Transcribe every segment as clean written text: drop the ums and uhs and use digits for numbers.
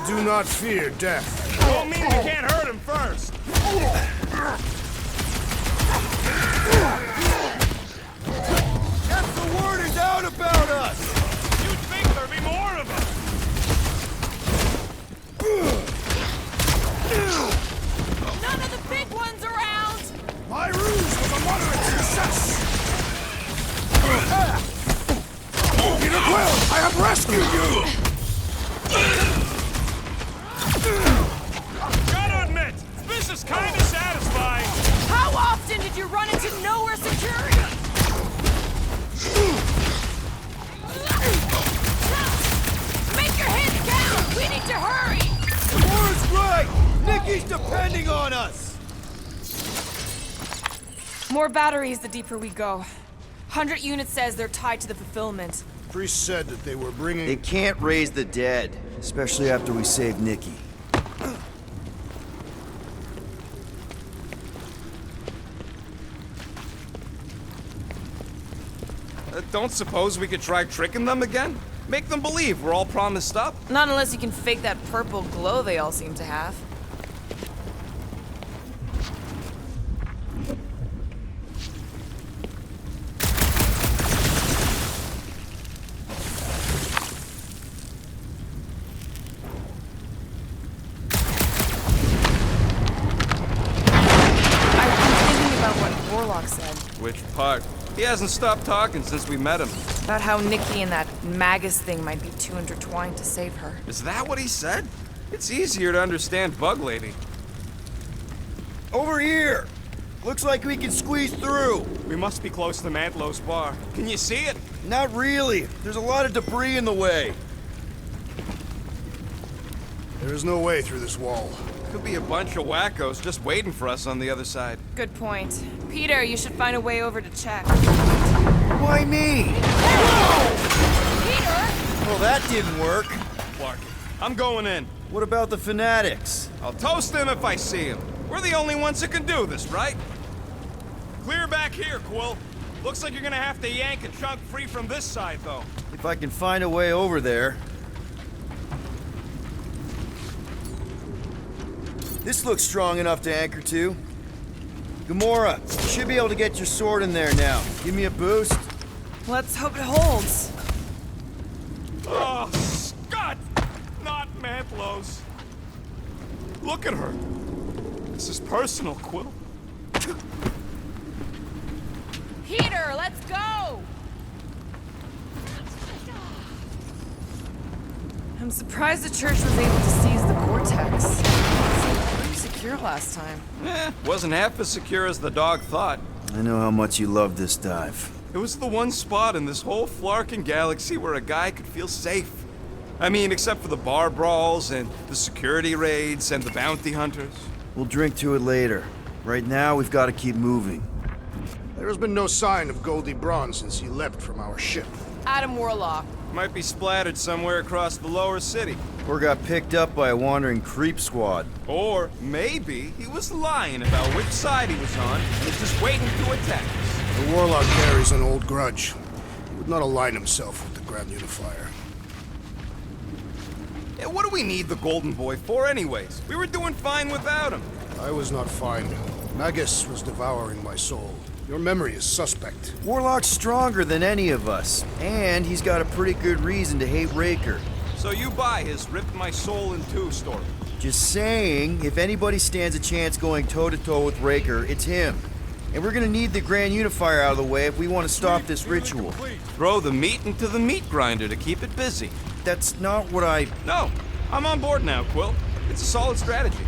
do not fear death. Don't mean we can't hurt him first. If the word is out about us! You'd think there'd be more of us. None of the big ones around! My ruse was a moderate success. Peter Quill, I have rescued you! Gotta admit, this is kind of satisfying. How often did you run into nowhere security? Make your head count! We need to hurry! Laura's right! Nikki's depending on us! More batteries the deeper we go. 100 units says they're tied to the fulfillment. Priest said that they were bringing... They can't raise the dead, especially after we save Nikki. Don't suppose we could try tricking them again? Make them believe we're all promised up? Not unless you can fake that purple glow they all seem to have. I've been thinking about what Warlock said. Which part? He hasn't stopped talking since we met him. About how Nikki and that Magus thing might be too intertwined to save her. Is that what he said? It's easier to understand Bug Lady. Over here! Looks like we can squeeze through. We must be close to Mantlo's bar. Can you see it? Not really. There's a lot of debris in the way. There is no way through this wall. Could be a bunch of wackos just waiting for us on the other side. Good point. Peter, you should find a way over to check. Why me? Peter! Well, that didn't work. Clark, I'm going in. What about the fanatics? I'll toast them if I see them. We're the only ones who can do this, right? Clear back here, Quill. Looks like you're gonna have to yank a chunk free from this side, though. If I can find a way over there. This looks strong enough to anchor to. Gamora, you should be able to get your sword in there now. Give me a boost. Let's hope it holds. Oh, Scott! Not Mantlo's. Look at her. This is personal, Quill. Peter, let's go! I'm surprised the church was able to seize the Cortex. It seemed pretty secure last time. Wasn't half as secure as the dog thought. I know how much you love this dive. It was the one spot in this whole Flarkin galaxy where a guy could feel safe. I mean, except for the bar brawls and the security raids and the bounty hunters. We'll drink to it later. Right now, we've got to keep moving. There has been no sign of Goldie Braun since he leapt from our ship. Adam Warlock. Might be splattered somewhere across the lower city. Or got picked up by a wandering creep squad. Or maybe he was lying about which side he was on and was just waiting to attack us. The Warlock carries an old grudge. He would not align himself with the Grand Unifier. Yeah, what do we need the Golden Boy for anyways? We were doing fine without him. I was not fine. Magus was devouring my soul. Your memory is suspect. Warlock's stronger than any of us, and he's got a pretty good reason to hate Raker. So you buy his ripped my soul in two story. Just saying, if anybody stands a chance going toe-to-toe with Raker, it's him. And we're gonna need the Grand Unifier out of the way if we want to stop this ritual. Throw the meat into the meat grinder to keep it busy. That's not what I... No, I'm on board now, Quill. It's a solid strategy.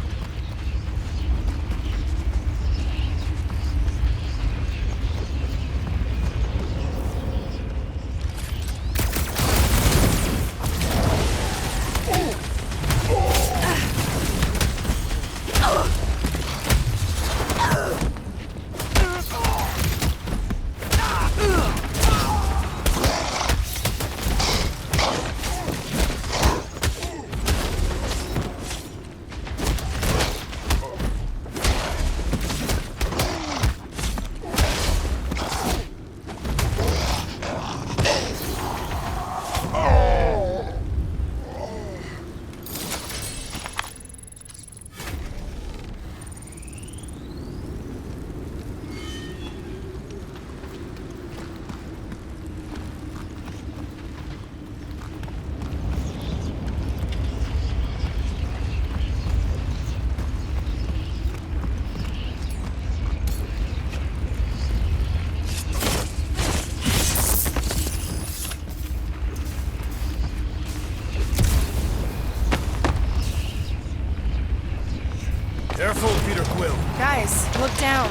Guys, look down.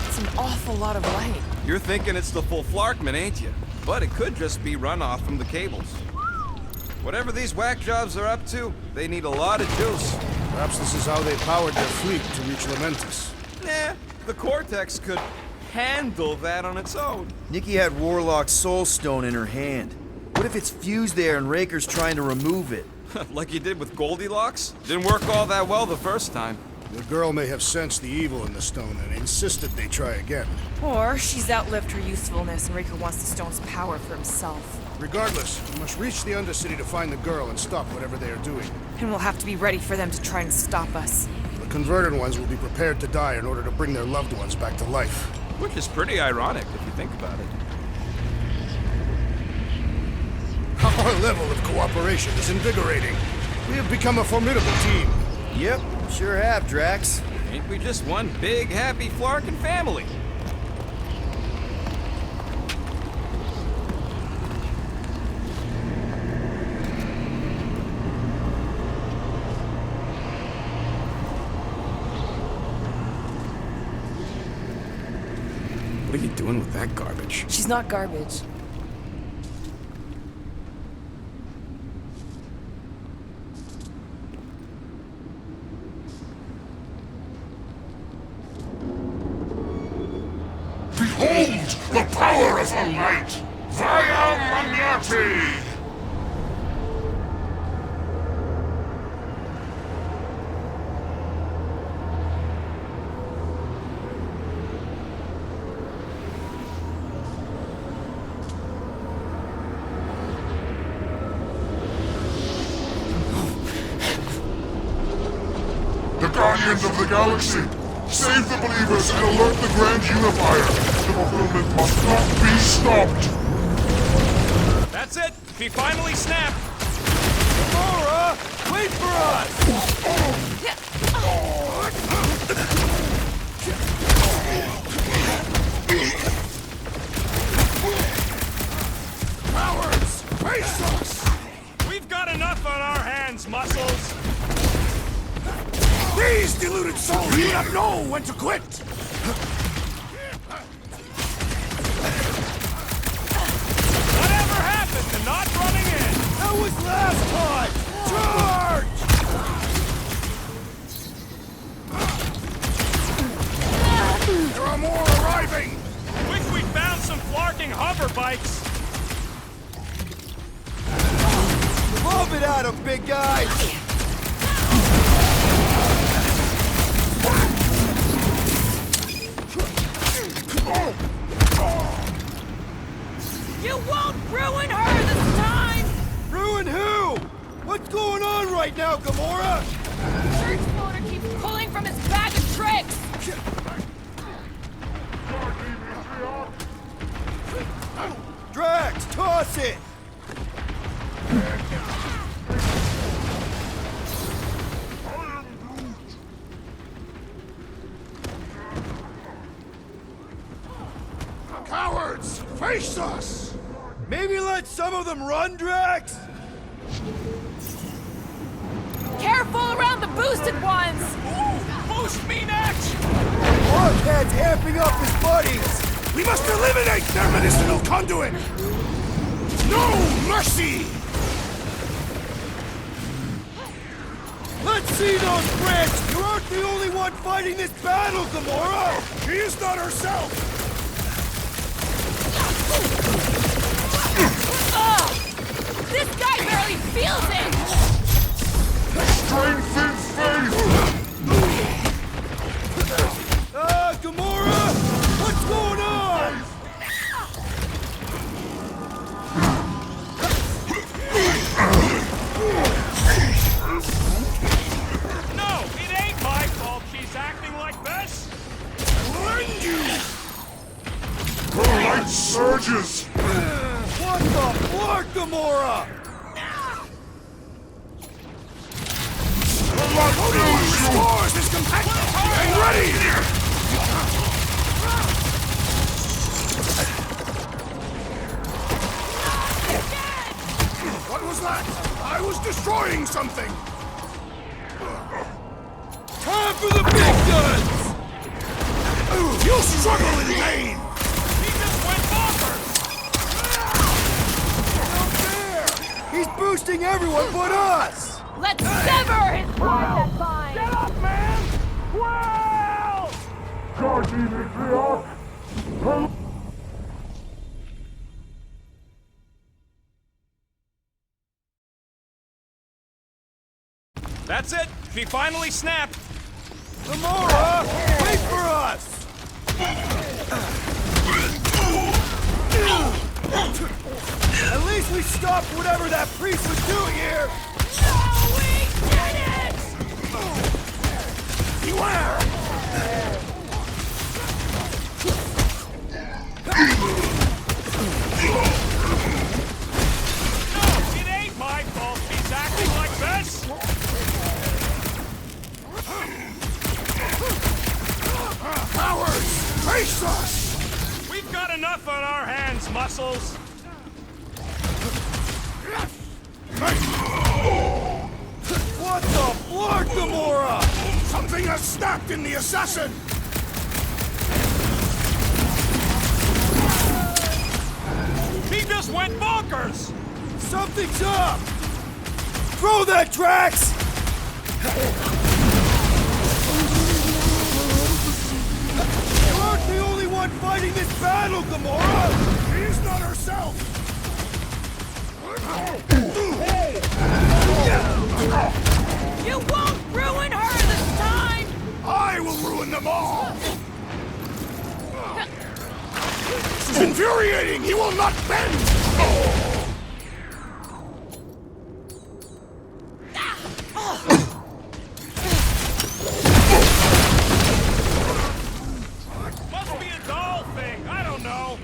It's an awful lot of light. You're thinking it's the full Flarkman, ain't you? But it could just be runoff from the cables. Whatever these whack jobs are up to, they need a lot of juice. Perhaps this is how they powered their fleet to reach Lamentus. Nah, the Cortex could handle that on its own. Nikki had Warlock's soul stone in her hand. What if it's fused there and Raker's trying to remove it? Like you did with Goldilocks? Didn't work all that well the first time. The girl may have sensed the evil in the stone and insisted they try again. Or she's outlived her usefulness and Raker wants the stone's power for himself. Regardless, we must reach the Undercity to find the girl and stop whatever they are doing. And we'll have to be ready for them to try and stop us. The converted ones will be prepared to die in order to bring their loved ones back to life. Which is pretty ironic if you think about it. Our level of cooperation is invigorating. We have become a formidable team. Yep, sure have, Drax. Ain't we just one big, happy Flarkin family? What are you doing with that garbage? She's not garbage. Behold the power of the light! Via Magnati! The Guardians of the Galaxy! Save the believers and alert the Grand Unifier! The fulfillment must not be stopped! That's it! He finally snapped! Gamora! Wait for us! Cowards! Face us! We've got enough on our hands, Muscles! These deluded souls do not know when to quit! Whatever happened to not running in? That was last time! Charge! There are more arriving! Wish we found some flarking hover bikes! Lob it at him, big guy! You won't ruin her this time! Ruin who? What's going on right now, Gamora? Church floater keeps pulling from his bag of tricks! Drax, toss it! Cowards! Face us! Maybe let some of them run, Drax? Careful around the boosted ones! Boost me next! Blockhead's amping up his buddies! We must eliminate their medicinal conduit! No mercy! Let's see those grants! You aren't the only one fighting this battle, Gamora! She is not herself! Ugh! This guy barely feels it! Strength in faith! Gamora! What's going on? No, it ain't my fault she's acting like this! Rend you! The light surges! What the fuck, Gamora? The light fills you! Restores his companion! And ready! What was that? I was destroying something! Time for the big guns! You'll struggle in vain! He just went bonkers! He's boosting everyone but us! Let's sever his ties that bind! Get up, man! Well! Charge me, Matriarch! That's it! She finally snapped! Gamora! Wait for us! At least we stopped whatever that priest was doing here! Beware! No, it ain't my fault she's acting like this! Cowards! Face us! We've got enough on our hands, Muscles! What the flark, Gamora? Something has snapped in the assassin! He just went bonkers! Something's up! Throw that, Drax! You aren't the only one fighting this battle, Gamora! She's not herself! You won't ruin her this time! I will ruin them all! This is infuriating! He will not bend! Must be a doll thing, I don't know!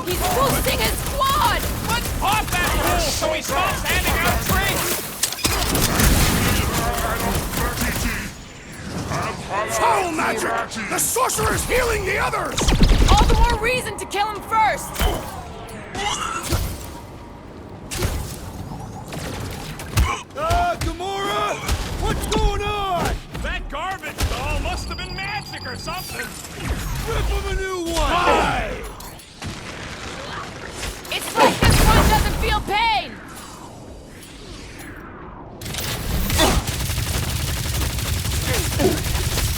He's boosting his squad! Let's pop that fool so he stops handing out drinks! Foul magic! The sorcerer's healing the others! All the more reason to kill him first! Gamora! What's going on? That garbage doll must have been magic or something! Rip him a new one! It's like this one doesn't feel pain!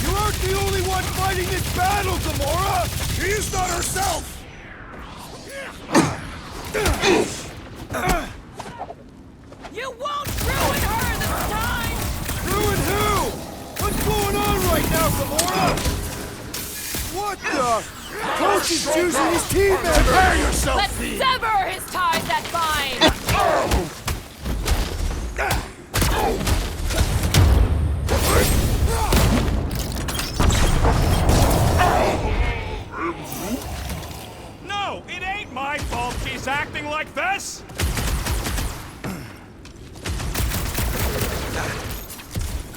You aren't the only one fighting this battle, Gamora! She's not herself! You won't ruin her this time! Ruin who? What's going on right now, Gamora? What the? Coach is choosing his team member! Prepare yourself, Let's Thee! sever his ties that bind! No, it ain't my fault she's acting like this!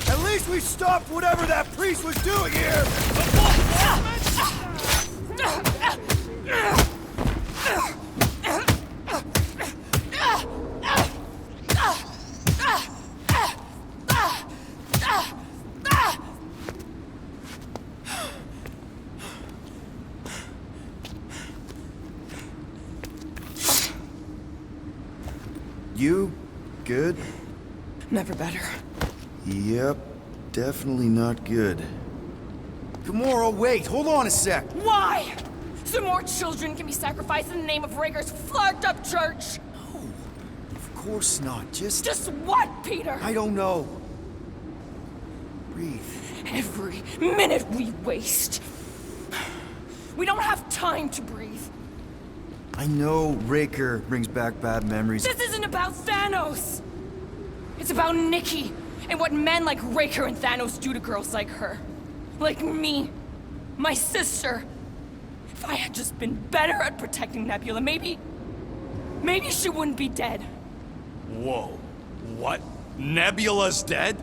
At least we stopped whatever that priest was doing here! You good? Never better. Yep, definitely not good. Gamora, wait, hold on a sec. Why? So more children can be sacrificed in the name of Raker's flarked up church? Of course not, just What, Peter? I don't know. Breathe. Every minute we waste. We don't have time to breathe. I know Raker brings back bad memories. This isn't about Thanos. It's about Nikki and what men like Raker and Thanos do to girls like her. Like me. My sister. If I had just been better at protecting Nebula, maybe she wouldn't be dead. Whoa. What? Nebula's dead?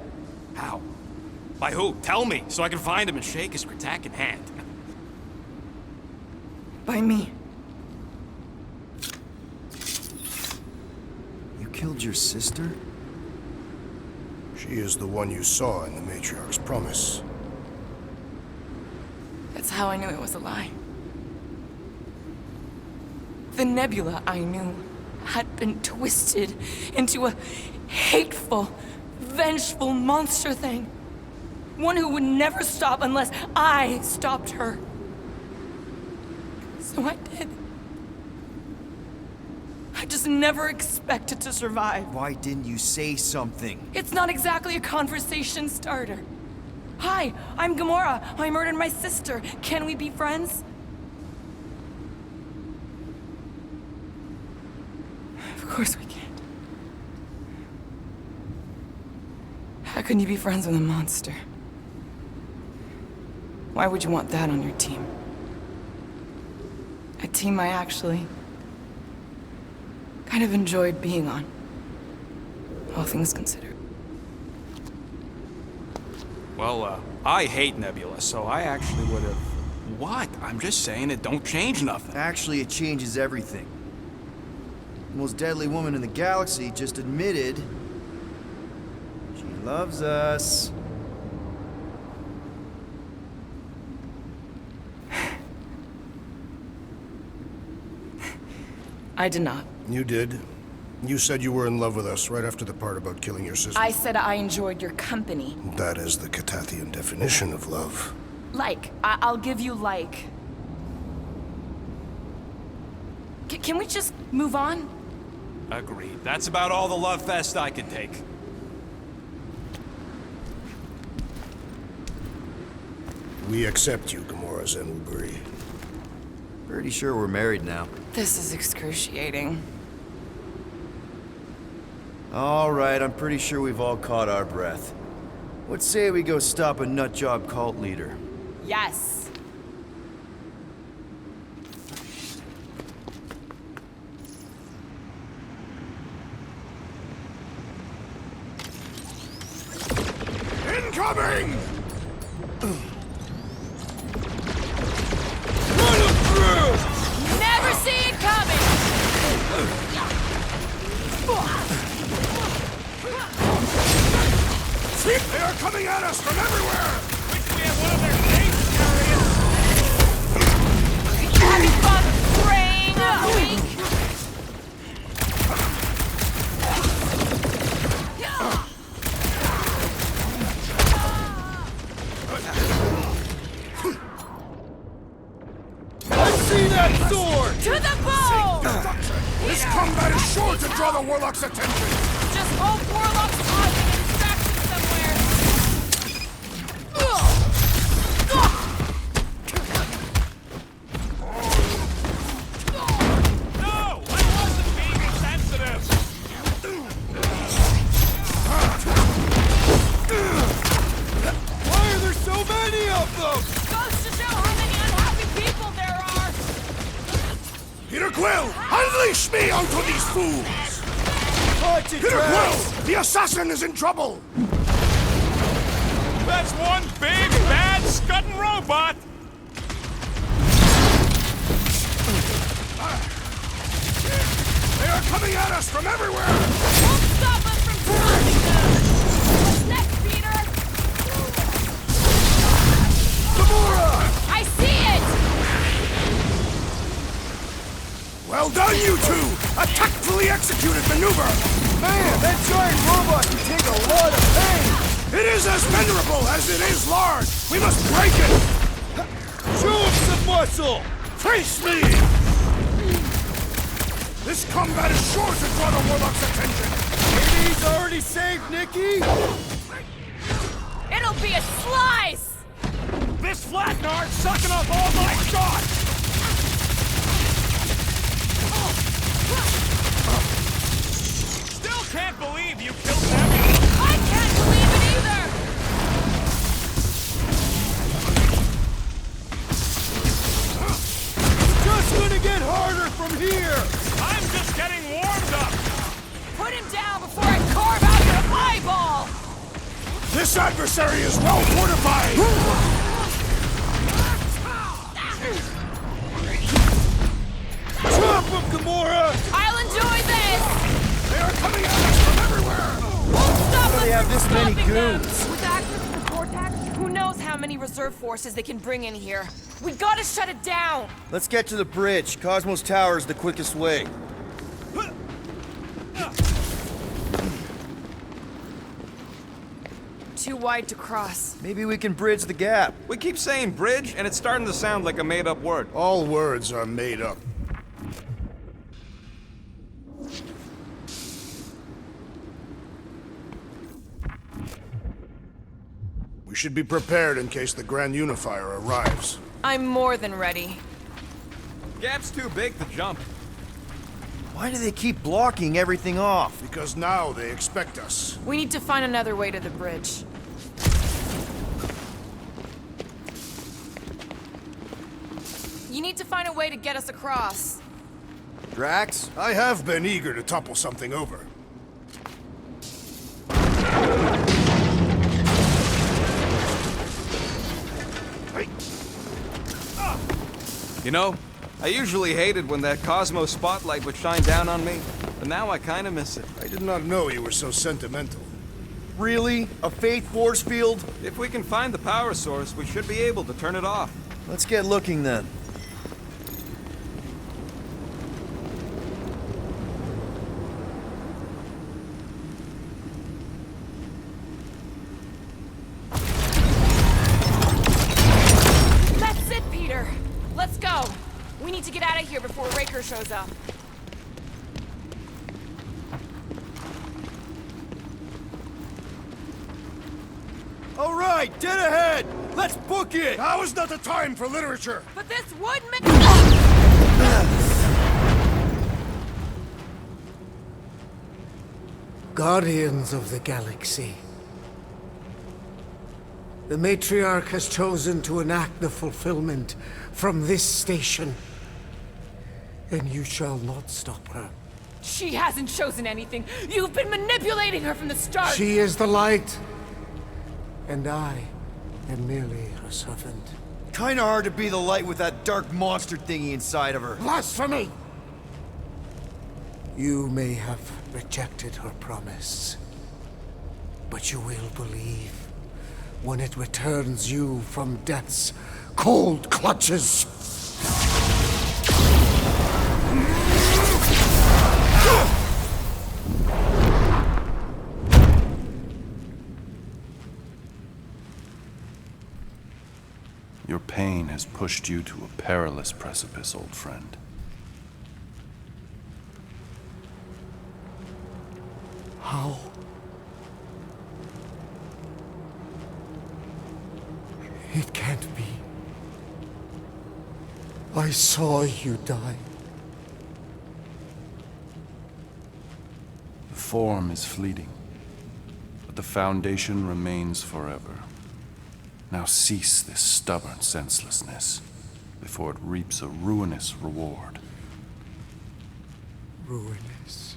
How? By who? Tell me, so I can find him and shake his Kratak in hand. By me. You killed your sister? She is the one you saw in the Matriarch's promise. That's how I knew it was a lie. The Nebula I knew had been twisted into a hateful, vengeful monster thing. One who would never stop unless I stopped her. So I did. I just never expected to survive. Why didn't you say something? It's not exactly a conversation starter. Hi, I'm Gamora. I murdered my sister. Can we be friends? Of course we can't. How can you be friends with a monster? Why would you want that on your team? A team I actually kind of enjoyed being on. All things considered. Well, I hate Nebula, so I actually would have... What? I'm just saying it don't change nothing. Actually, it changes everything. The most deadly woman in the galaxy just admitted she loves us. I did not. You did. You said you were in love with us right after the part about killing your sister. I said I enjoyed your company. That is the Catathian definition of love. Like. I'll give you like. Can we just move on? Agreed. That's about all the love fest I can take. We accept you, Gamora Zenuburi. Pretty sure we're married now. This is excruciating. All right, I'm pretty sure we've all caught our breath. Let's say we go stop a nutjob cult leader. Yes. Incoming! Never see it coming! They are coming at us from everywhere! Have you fun praying a week? I see that sword! To the bone! This combat is sure to draw the Warlock's attention! Just hope Warlock's causing a distraction somewhere. No! I wasn't being insensitive! Why are there so many of them? Goes to show how many unhappy people there are. Peter Quill, unleash me onto these fools! Punch it, Peter Drax! Quill, the assassin is in trouble! That's one big, bad, scudding robot! They are coming at us from everywhere! Won't stop us from crushing them. What's next, Peter? Gamora! I see it! Well done, you two! A tactfully executed maneuver! Man, that giant robot can take a lot of pain! It is as venerable as it is large! We must break it! Show him some muscle! Face me! This combat is sure to draw the Warlock's attention! Maybe he's already saved Nikki? It'll be a slice! This flatnard's sucking up all my shots! Still can't believe you killed Nebula! I can't believe it either! Just gonna get harder from here! I'm just getting warmed up! Put him down before I carve out your eyeball! This adversary is well fortified! Chop him, Gamora! I'll enjoy this! They are coming at us from everywhere! Won't stop us have this many Stopping them. goons? With access to the vortex, who knows how many reserve forces they can bring in here. We gotta shut it down. Let's get to the bridge. Cosmos Tower is the quickest way. Too wide to cross. Maybe we can bridge the gap. We keep saying bridge, and it's starting to sound like a made-up word. All words are made up. We should be prepared in case the Grand Unifier arrives. I'm more than ready. Gap's too big to jump. Why do they keep blocking everything off? Because now they expect us. We need to find another way to the bridge. You need to find a way to get us across. Drax? I have been eager to topple something over. You know, I usually hated when that Cosmos spotlight would shine down on me, but now I kinda miss it. I did not know you were so sentimental. Really? A faith force field? If we can find the power source, we should be able to turn it off. Let's get looking then. That's it, Peter. Let's go. We need to get out of here before Raker shows up. All right, dead ahead! Let's book it! Now is not the time for literature! But this would make... Guardians of the Galaxy. The Matriarch has chosen to enact the fulfillment from this station. And you shall not stop her. She hasn't chosen anything. You've been manipulating her from the start. She is the light. And I am merely her servant. Kinda hard to be the light with that dark monster thingy inside of her. Blasphemy! You may have rejected her promise, but you will believe when it returns you from death's cold clutches. Your pain has pushed you to a perilous precipice, old friend. How? It can't be. I saw you die. The form is fleeting, but the foundation remains forever. Now cease this stubborn senselessness before it reaps a ruinous reward. Ruinous.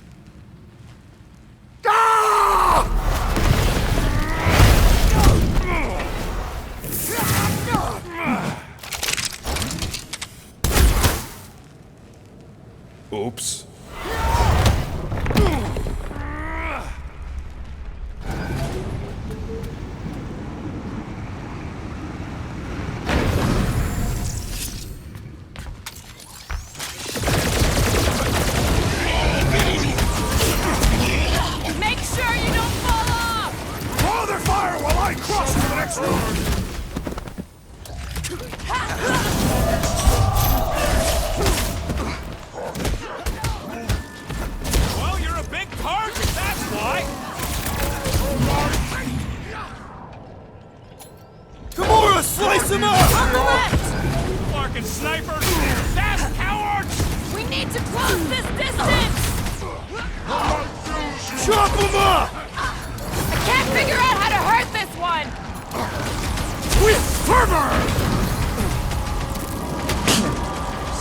Oops. Make sure you don't fall off! Draw their fire while I cross to the next room! Well, you're a big target, that's why! Gamora, slice him up! On the left! Fucking snipers! Fast cowards! We need to close this distance! Chop him up! I can't figure out how to hurt this one! With fervor!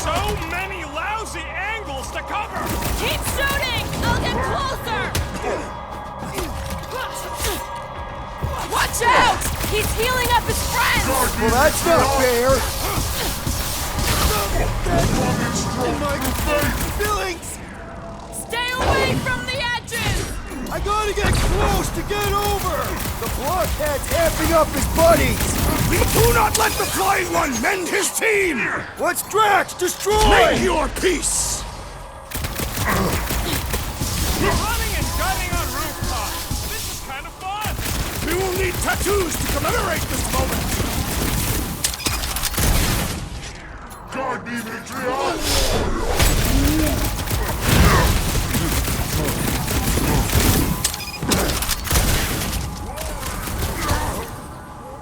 So many lousy angles to cover! Keep shooting! I'll get closer! Watch out! He's healing up his friends! Well, that's not fair! Oh my Billings! Stay away from the edges! I gotta get close to get over! The blockhead's amping up his buddies! We do not let the Flying One mend his team! What's Drax? Destroy! Make your peace! Running and gunning on rooftops. This is kind of fun. We will need tattoos to commemorate this moment! Guard me, Patreon!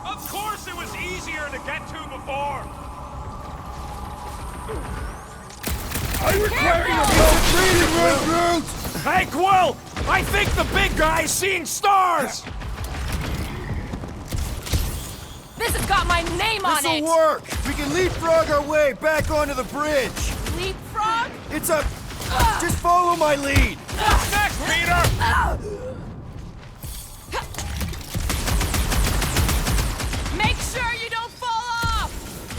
Of course it was easier to get to before. I require your help! Hey, Quill! I think the big guy is seeing stars! This has got my name on it! This'll work! We can leapfrog our way back onto the bridge! Leapfrog? It's a... Just follow my lead! What's next, Peter? Make sure you don't fall off!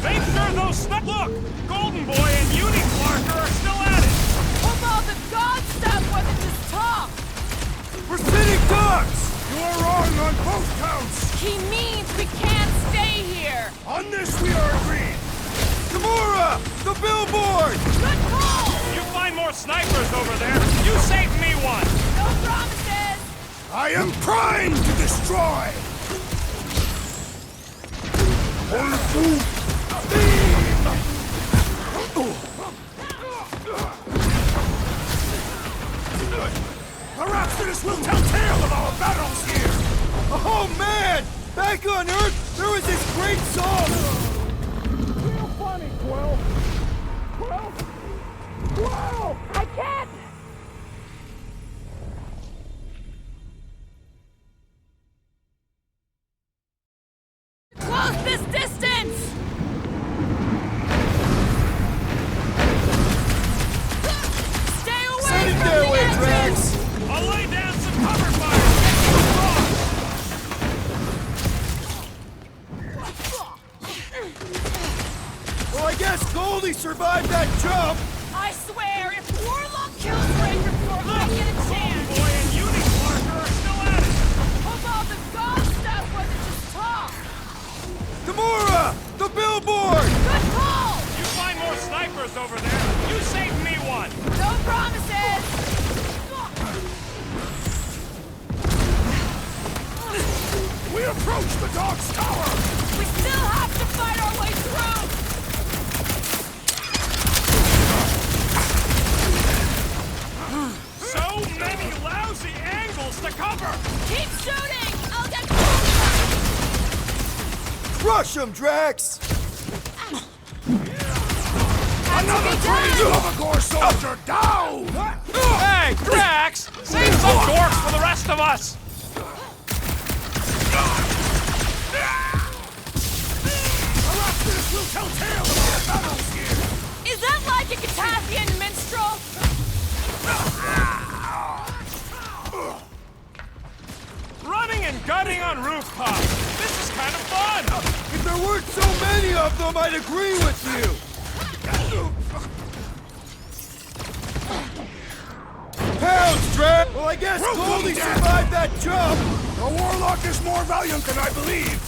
Make sure those Look! Golden Boy and Uni-Clarker are still at it! Although the god stuff wasn't just talk! We're sitting ducks! You are wrong on both counts! He means we can't stay here! On this we are agreed! Gamora! The billboard! Good call! You find more snipers over there. You save me one. No promises! I am primed to destroy! Perhaps this will tell tale of our battles here! Oh man! Back on Earth, there was this great song! Real funny, Quill! Quill! Quill! I can't! Close this distance! Stay away Send it from their the way, edges! Drax! I'll lay down some cover fire. Well, I guess Goldie survived that jump! I swear, if Warlock kills Ranger before I get a chance, Boy and Uni-Clarker are still at it. although the god stuff wasn't just talk! Gamora! The billboard! Good call! You find more snipers over there. You save me one. No promises! We approach the dog's tower! We still have to fight our way through! So many lousy angles to cover. Keep shooting! I'll get closer! Crush him, Drax! Another crazy Luvagore soldier down! Hey, Drax! Save some dorks for the rest of us. Perhaps this will tell tale of our battles here! Is that like a Catathian minstrel? Running and gunning on rooftops. This is kind of fun. If there weren't so many of them, I'd agree with you! Pounds, Drax! Well, I guess Welcome, Goldie Dad. survived that jump! The Warlock is more valiant than I believe!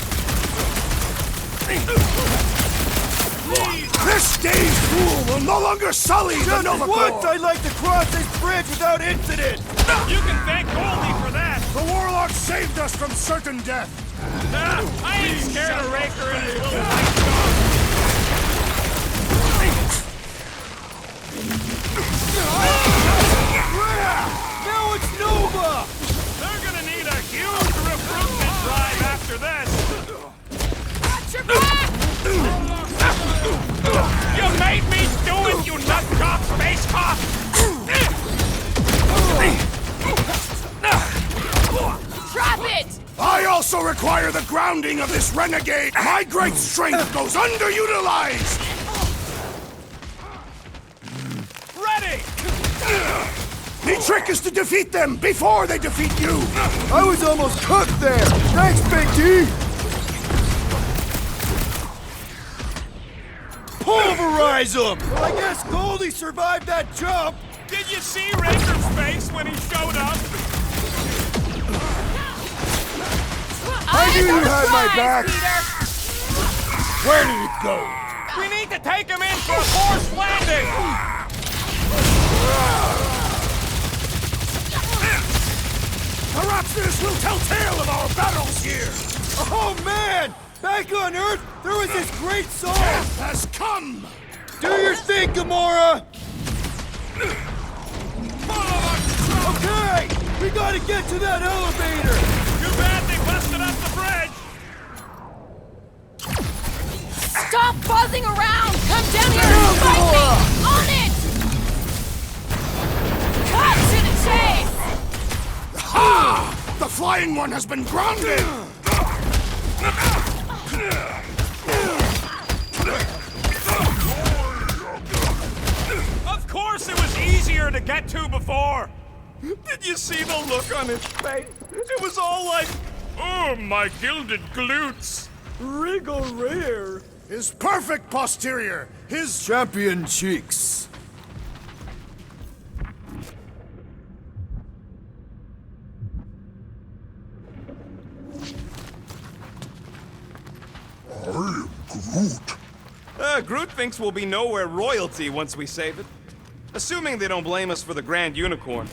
This day's fool will no longer sully the Just Nova once Corps! I'd like to cross this bridge without incident! You can thank Goldie for that. The Warlock saved us from certain death! Nah, I ain't scared of Raker and his little white dog. Now it's Nova! They're gonna need a huge recruitment drive after this. Watch your back! You made me do it, you nutcock space cop! Trap it! I also require the grounding of this renegade! My great strength goes underutilized! Ready! The trick is to defeat them before they defeat you! I was almost cooked there! Thanks, Big T! Pulverize them! Well, I guess Goldie survived that jump! Did you see Raker's face when he showed up? I knew you had my back! Where did it go? We need to take him in for a forced landing! Perhaps this will tell tale of our battles here! Oh man! Back on Earth, there was this great song! Death has come! Do your thing, Gamora! Okay! We gotta get to that elevator! Too bad they busted up the bridge! Stop buzzing around! Come down here and fight me! On it! Cut to the chase! Ha! The flying one has been grounded! Of course it was easier to get to before! Did you see the look on his face? It was all like, oh, my gilded glutes! Wriggle rare! His perfect posterior! His Champion cheeks! Groot. Groot thinks we'll be nowhere royalty once we save it. Assuming they don't blame us for the Grand Unicorn,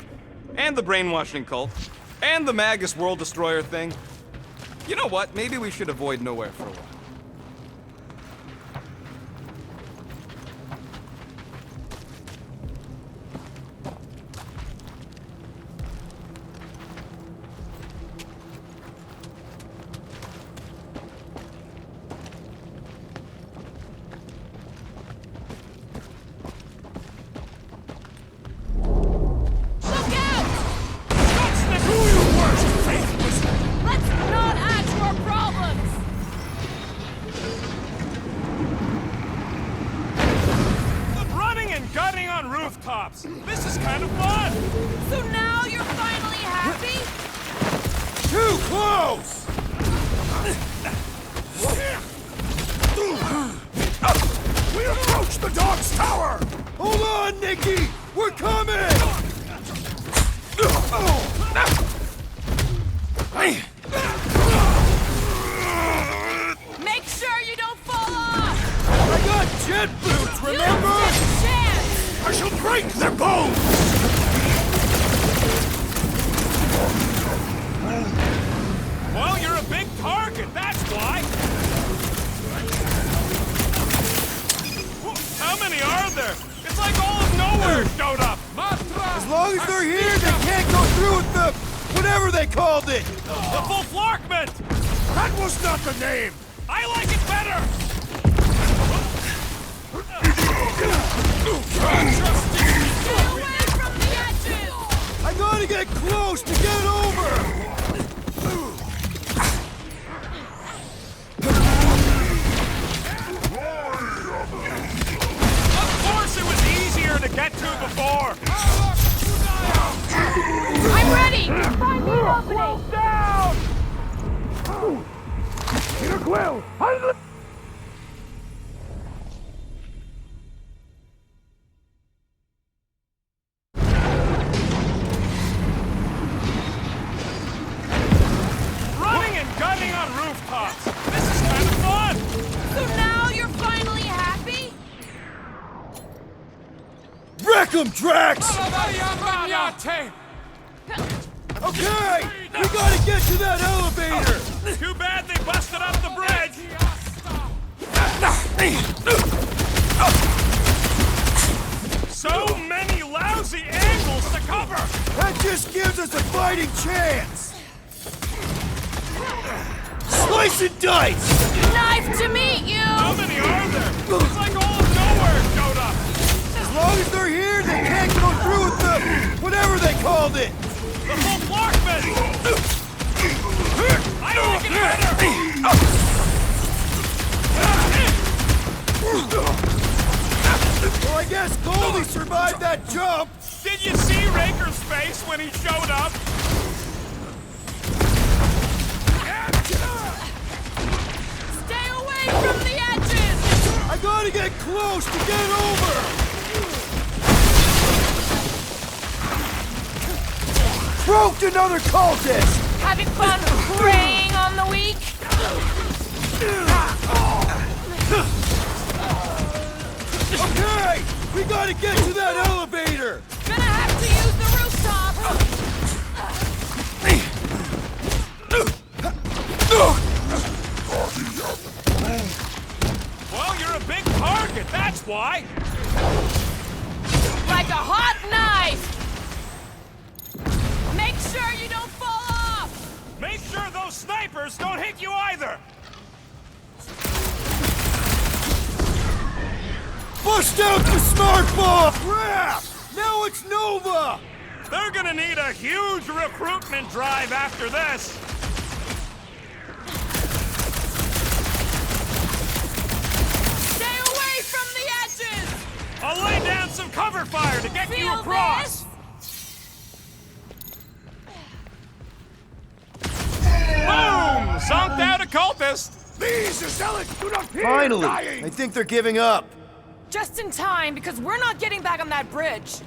and the brainwashing cult, and the Magus World Destroyer thing. You know what? Maybe we should avoid nowhere for a while. Look out! Do your worst, faithless! Let's not add to our problems! Running and gunning on rooftops! This is kind of fun! So now you're finally happy? Too close! We approach the dog's tower! Hold on, Nikki! We're coming! Make sure you don't fall off! I got jet boots, You remember? don't stand a chance! I shall break their bones! Well, you're a big target, that's why! How many are there? It's like all of nowhere showed up! As long as they're here, they can't go through with the... whatever they called it! The full Flarkment! That was not the name! I like it better! Stay away from the edges! I gotta get close to get over! Of course it was easier to get to before! I'm ready! Find me an opening! Down! Running and gunning on rooftops! This is kind of fun! So now you're finally happy? Wreck 'em, Drax! Okay! We gotta get to that elevator! Too bad they busted up the bridge! So many lousy angles to cover! That just gives us a fighting chance! Slice and dice! Knife to meet you! How many are there? It's like all of nowhere showed up! As long as they're here, they can't go through with the... whatever they called it! The full Flarkman! I like it better! Well, I guess Goldie survived that jump! Did you see Raker's face when he showed up? Stay away from the edges! I gotta get close to get over! Broke another cultist! Having fun preying on the weak? Okay! We gotta get to that elevator! Gonna have to use the rooftop! Well, you're a big target, that's why! Like a hot knife! Make sure you don't fall off! Make sure those snipers don't hit you either! Bust out the smart bomb! Crap! Now it's Nova! They're gonna need a huge recruitment drive after this! Stay away from the edges! I'll lay down some cover fire to get you Feel across! this? Boom! Zonked out a cultist! These zealots do not fear Finally! dying! I think they're giving up. Just in time, because we're not getting back on that bridge.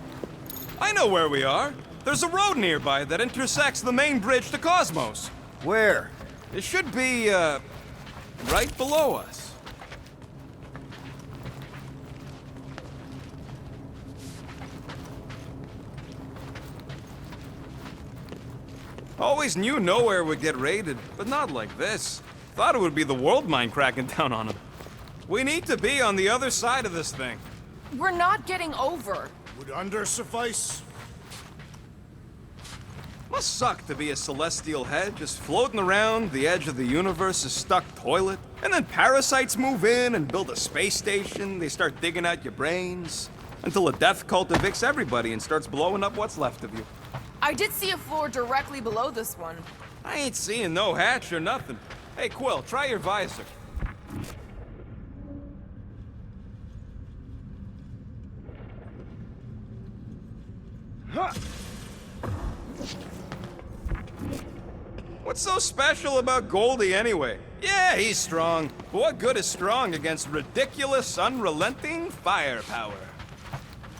I know where we are. There's a road nearby that intersects the main bridge to Cosmos. Where? It should be, right below us. Always knew nowhere would get raided, but not like this. Thought it would be the world mine cracking down on them. We need to be on the other side of this thing. We're not getting over. Would under suffice? Must suck to be a celestial head just floating around the edge of the universe's stuck toilet. And then parasites move in and build a space station. They start digging out your brains. Until a death cult evicts everybody and starts blowing up what's left of you. I did see a floor directly below this one. I ain't seeing no hatch or nothing. Hey, Quill, try your visor. What's so special about Goldie anyway? Yeah, he's strong. But what good is strong against ridiculous, unrelenting firepower?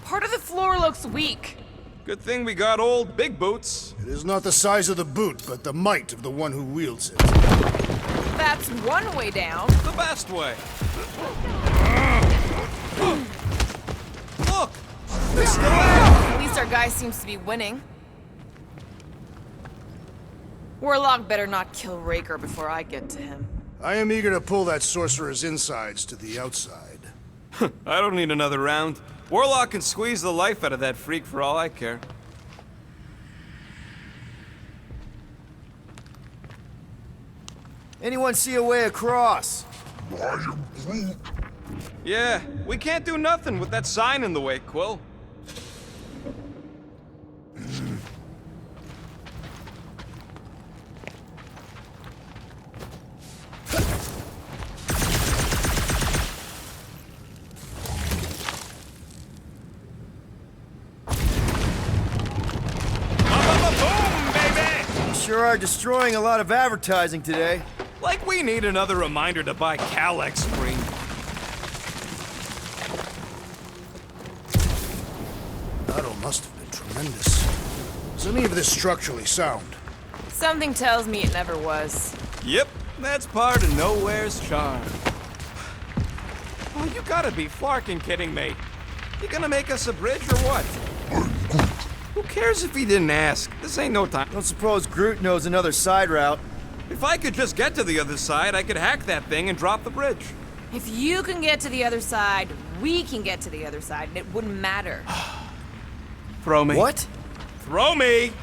Part of the floor looks weak. Good thing we got old Big Boots. It is not the size of the boot, but the might of the one who wields it. That's one way down. The best way. Look! They're still at it! At least our guy seems to be winning. Warlock better not kill Raker before I get to him. I am eager to pull that sorcerer's insides to the outside. I don't need another round. Warlock can squeeze the life out of that freak for all I care. Anyone see a way across? I am Groot. Yeah, we can't do nothing with that sign in the way, Quill. Boom, baby! You sure are destroying a lot of advertising today. Like we need another reminder to buy Calyx screen. Battle must have been tremendous. Is any of this structurally sound? Something tells me it never was. Yep, that's part of Nowhere's charm. Oh, you gotta be flarking kidding me. You gonna make us a bridge or what? Who cares if he didn't ask? This ain't no time. Don't suppose Groot knows another side route. If I could just get to the other side, I could hack that thing and drop the bridge. If you can get to the other side, we can get to the other side, and it wouldn't matter. Throw me. What? Throw me!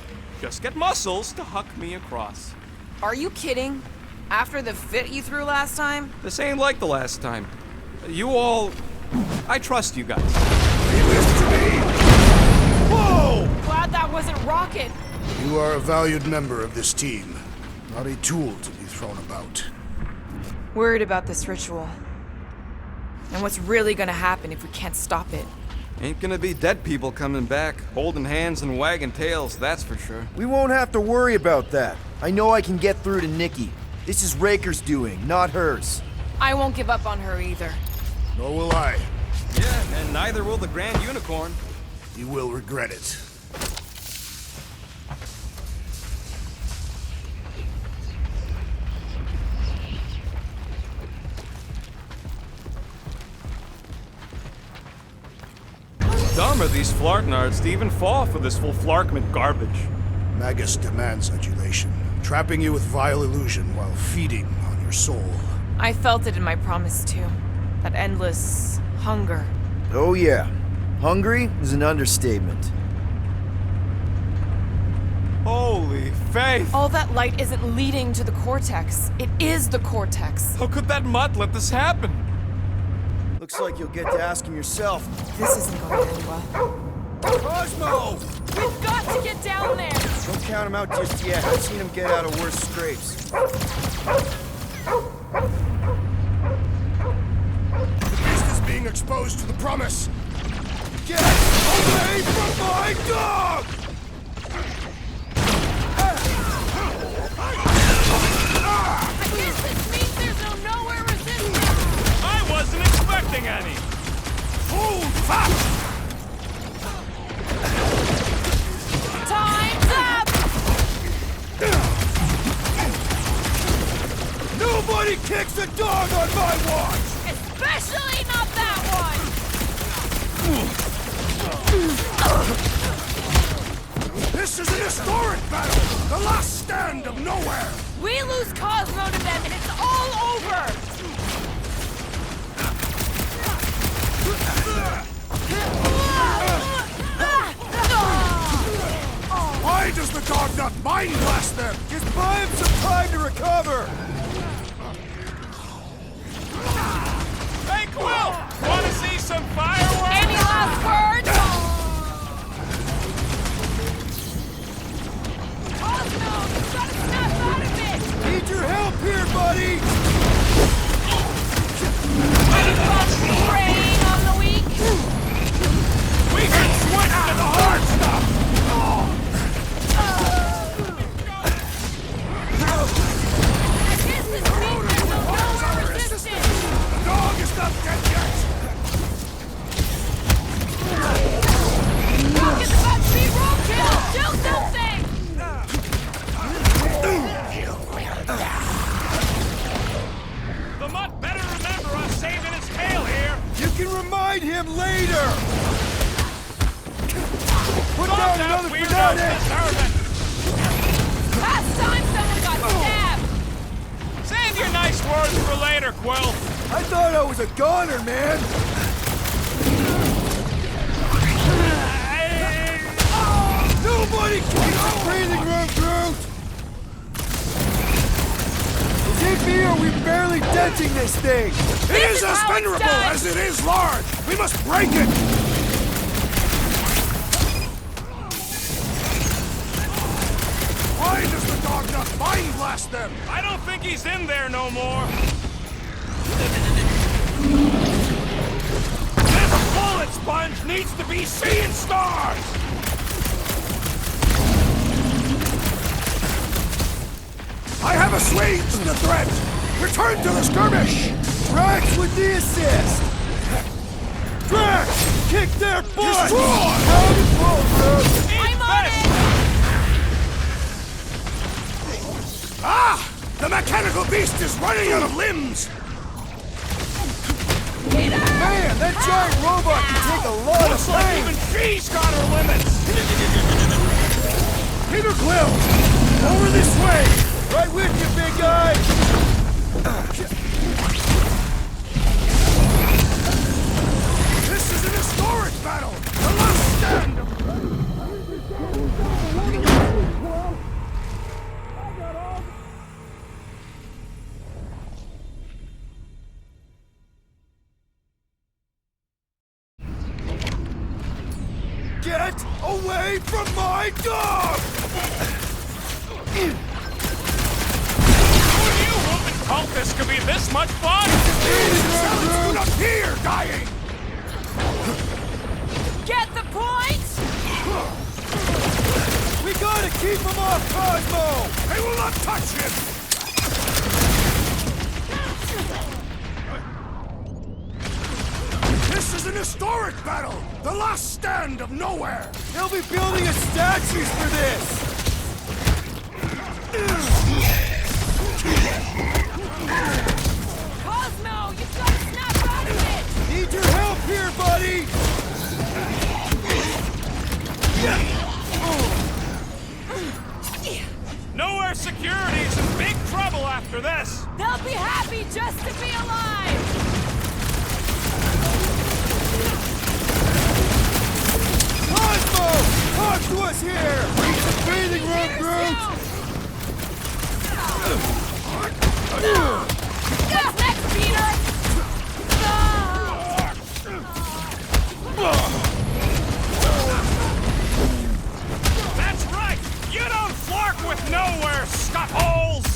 Just get muscles to huck me across. Are you kidding? After the fit you threw last time? This ain't like the last time. You all... I trust you guys. Whoa! Glad that wasn't Rocket. You are a valued member of this team, not a tool to be thrown about. Worried about this ritual. And what's really gonna happen if we can't stop it. Ain't gonna be dead people coming back, holding hands and wagging tails, that's for sure. We won't have to worry about that. I know I can get through to Nikki. This is Raker's doing, not hers. I won't give up on her either. Nor will I. Yeah, and neither will the Grand Unicorn. You will regret it. of these Flarknards to even fall for this full Flarkment garbage. Magus demands adulation, trapping you with vile illusion while feeding on your soul. I felt it in my promise too. That endless hunger. Oh yeah. Hungry is an understatement. Holy faith! All that light isn't leading to the Cortex. It is the Cortex. How could that mutt let this happen? Looks like you'll get to ask him yourself. This isn't going to end well. Cosmo! We've got to get down there! Don't count him out just yet. I've seen him get out of worse scrapes. The beast is being exposed to the promise. Get away from my dog! I guess this means there's no nowhere resistance! I wasn't expecting any! Hold fast! Time's up! Nobody kicks a dog on my watch! Especially not that one! This is an historic battle! The last stand of nowhere! We lose Cosmo to them and it's all over! Why does the dog not mind blast them? Just buy him some time to recover! Hey, Quill! Wanna see some fireworks? Any last words? Cosmo, you've got to snap out of it! Need your help here, buddy! Any thoughts preying on the weak? We can switch to the hard stuff! I guess this means there's no nowhere resistance! The dog is not dead yet! Look, it's about to be roadkill! Do something! The mutt better remember us saving his tail here! You can remind him later! Put Stop down that another weirdo banana! disturbance! Last time someone got stabbed! Save your nice words for later, Quill! I thought I was a goner, man! Nobody keeps the breathing room, Groot! Is it me or are we barely denting this thing? It is is as how it's venerable done. as it is large! We must break it! Why does the dog not mind blast them? I don't think he's in there no more! This bullet sponge needs to be seeing stars! I have assuaged the threat! Return to the skirmish! Drax with the assist! Drax! Kick their butt! Destroy! How to pull, Groot! I'm on it! Ah! The mechanical beast is running out of limbs! Man, that giant robot can take a lot Looks of like pain! even she's got her limits! Peter Quill! Over this way! Right with you, big guy! This is an historic battle! The last stand of... Get away from my dog! Who knew Wolfen cultists could be this much fun? Zealots do not fear dying! Get the point? We gotta keep him off Cosmo! They will not touch him! This is an historic battle! The last stand of nowhere! They'll be building a statues for this! Cosmo, you've got to snap out of it! Need your help here, buddy! Nowhere Security's in big trouble after this! They'll be happy just to be alive! Cosmo! Talk to us here! Need some breathing room, Groot! What's next, Peter? That's right! You don't flark with nowhere, scuttholes!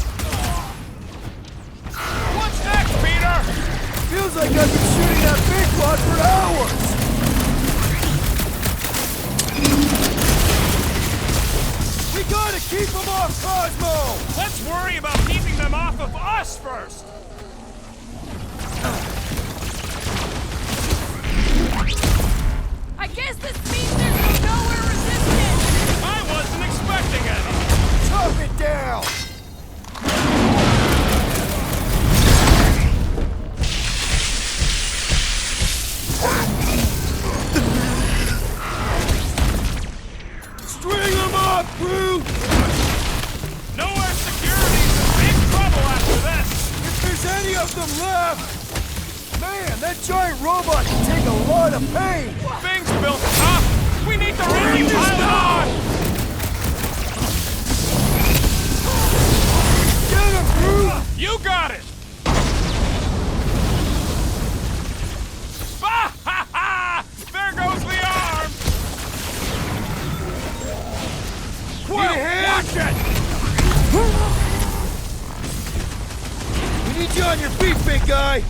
What's next, Peter? Feels like I've been shooting that big one for hours! We gotta keep them off Cosmo! Let's worry about keeping them off of us first! I guess this means there's no nowhere resistance! I wasn't expecting any! Chop it down! String them up, Groot! Nowhere Security's in big trouble after this! If there's any of them left! Man, that giant robot can take a lot of pain! Things built up! We need to really pile it on! Get him, Groot! You got it! Ha ha ha! There goes the arm! Quiet hand! We need you on your feet, big guy!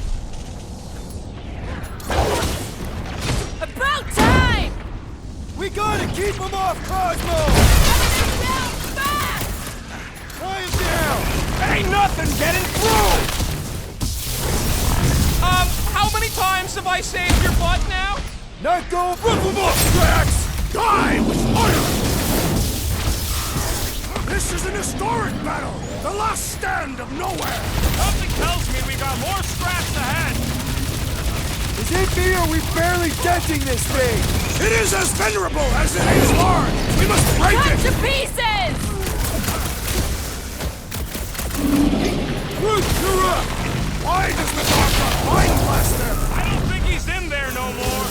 About time! We gotta keep him off Cosmo! Everything down fast! Quiet down! Ain't nothing getting through! How many times have I saved your butt now? Not going rip him off, Drax! Die with fire! This is an historic battle! The last stand of nowhere! Something tells me we got more scraps ahead! Is it me or are we barely denting this thing? It is as venerable as it is large! We must break Cut it! to pieces! Groot, you're up! Why does the Doctor mind blast them? I don't think he's in there no more!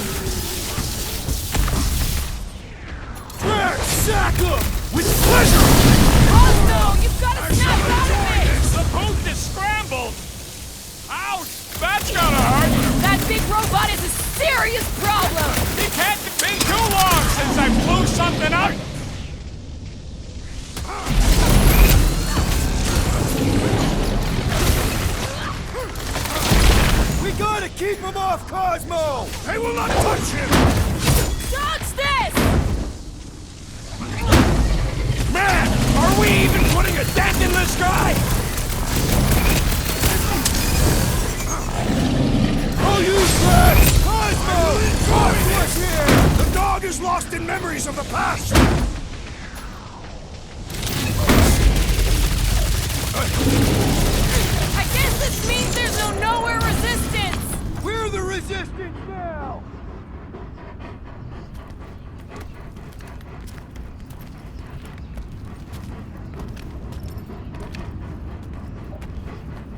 Drax, sack him! With pleasure! Cosmo, you've got to snap out of it! The boat is scrambled! Ouch! That's gonna hurt! That big robot is a serious problem! It can't have been too long since I blew something up! We gotta keep him off Cosmo! They will not touch him! Dodge this! Man, are we even putting a dent in the sky? I'll use Drax! Cosmo! Talk to us here! The dog is lost in memories of the past! I guess this means there's no nowhere resistance! We're the resistance now!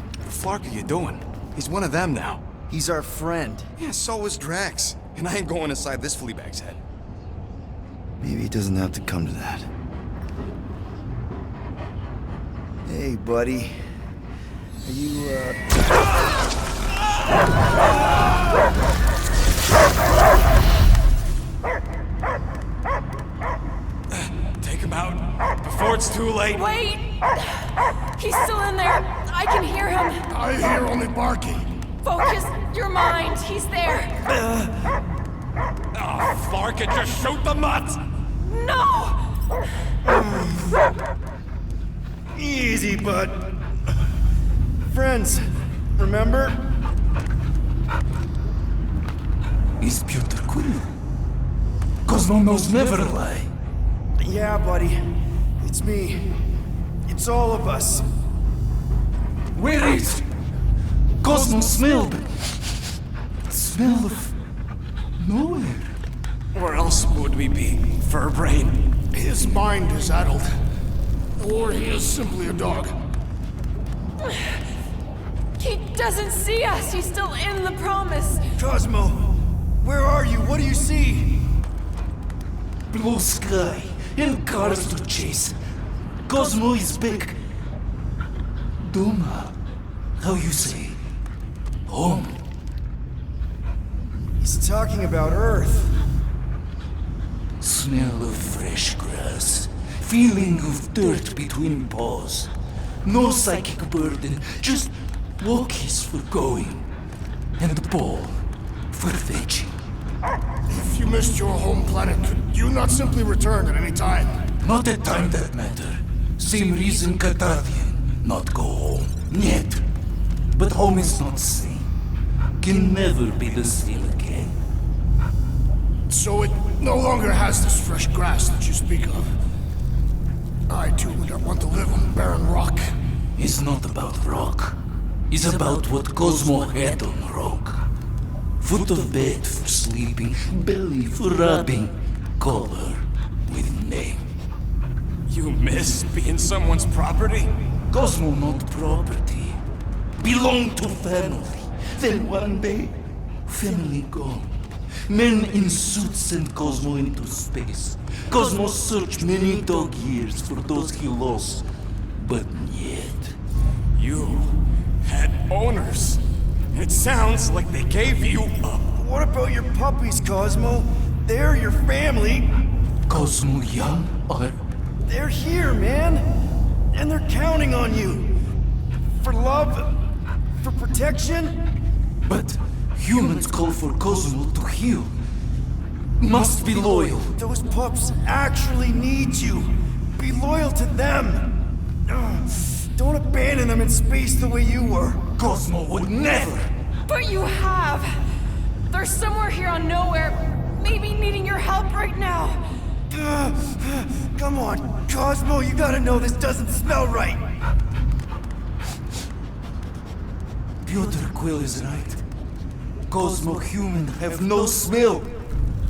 What the fuck are you doing? He's one of them now. He's our friend. Yeah, so is Drax. And I ain't going inside this fleabag's head. Maybe it doesn't have to come to that. Hey, buddy. Are you, Take him out before it's too late. Wait! He's still in there! I can hear him! I hear only barking. Focus your mind! He's there! Oh, Flark, it just shoot the nuts! No! Easy, bud. Friends, remember? Is Peter Quill? Cosmo knows never lie. Yeah, buddy. It's me. It's all of us. Where is Cosmo smelled? Smell of nowhere. Where else would we be? Furbrain. His mind is addled. Or he is simply a dog. He doesn't see us. He's still in the promise. Cosmo, where are you? What do you see? Blue sky and cars to chase. Cosmo is back. Duma, how you say? Home. He's talking about Earth. Smell of fresh grass. Feeling of dirt between paws. No psychic burden, just walkies for going. And the ball for fetching. If you missed your home planet, could you not simply return at any time? Not a time that matter. Same reason Katardian not go home. Yet. But home is not same. Can never be the same again. So it no longer has this fresh grass that you speak of. I too would not want to live on barren rock. It's not about rock. It's about what Cosmo had on rock. Foot of bed for sleeping, belly for rubbing, color with name. You miss being someone's property? Cosmo not property. Belong to family. Then one day, family gone. Men in suits sent Cosmo into space. Cosmo searched many dog years for those he lost. But yet... You had owners. It sounds like they gave you up. What about your puppies, Cosmo? They're your family. Cosmo young or... They're here, man. And they're counting on you. For love, for protection. But humans call for Cosmo to heal. Must be loyal. Those pups actually need you. Be loyal to them. Don't abandon them in space the way you were. Cosmo would never. But you have. They're somewhere here on Nowhere, maybe needing your help right now. Come on, Cosmo, you gotta know this doesn't smell right. Piotr Quill is right. Cosmo human have no smell.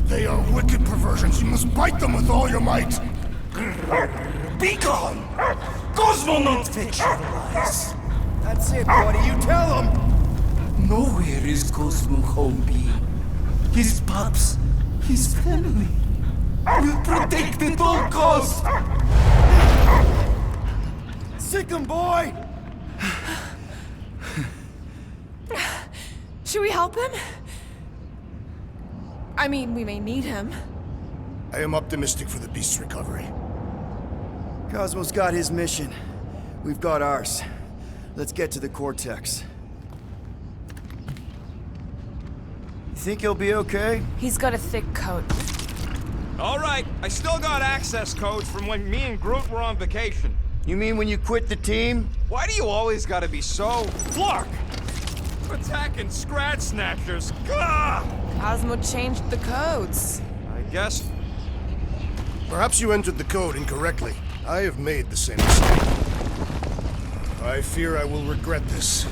They are wicked perversions. You must bite them with all your might. Be gone! Cosmo not fetch your lies. That's it, buddy. You tell them. Nowhere is Cosmo home being. His pups, his family, will protect at all costs. Sick 'em, boy! Should we help him? I mean, we may need him. I am optimistic for the beast's recovery. Cosmo's got his mission. We've got ours. Let's get to the Cortex. You think he'll be okay? He's got a thick coat. All right, I still got access codes from when me and Groot were on vacation. You mean when you quit the team? Why do you always gotta be so... Flark! Attacking Scratch Snatchers! Gah! Cosmo changed the codes. I guess... Perhaps you entered the code incorrectly. I have made the same mistake. I fear I will regret this.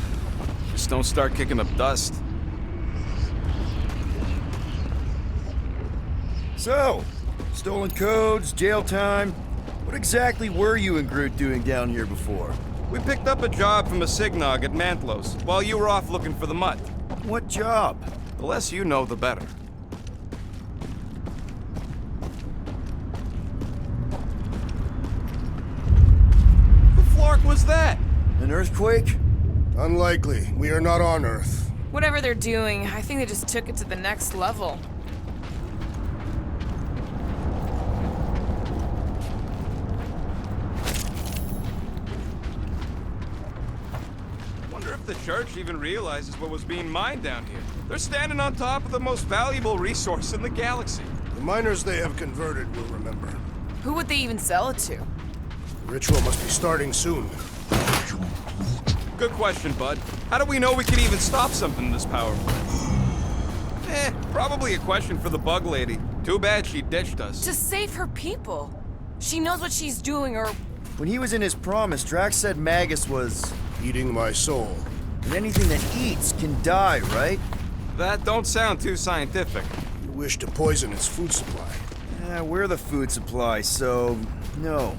Just don't start kicking up dust. So, stolen codes, jail time. What exactly were you and Groot doing down here before? We picked up a job from a Signog at Mantlos, while you were off looking for the mutt. What job? The less you know, the better. The flark was that? An earthquake? Unlikely. We are not on Earth. Whatever they're doing, I think they just took it to the next level. Wonder if the church even realizes what was being mined down here. They're standing on top of the most valuable resource in the galaxy. The miners they have converted will remember. Who would they even sell it to? The ritual must be starting soon. Good question, bud. How do we know we can even stop something this powerful? Probably a question for the bug lady. Too bad she ditched us. To save her people. She knows what she's doing, or... When he was in his promise, Drax said Magus was... Eating my soul. And anything that eats can die, right? That don't sound too scientific. You wish to poison its food supply. We're the food supply, so no.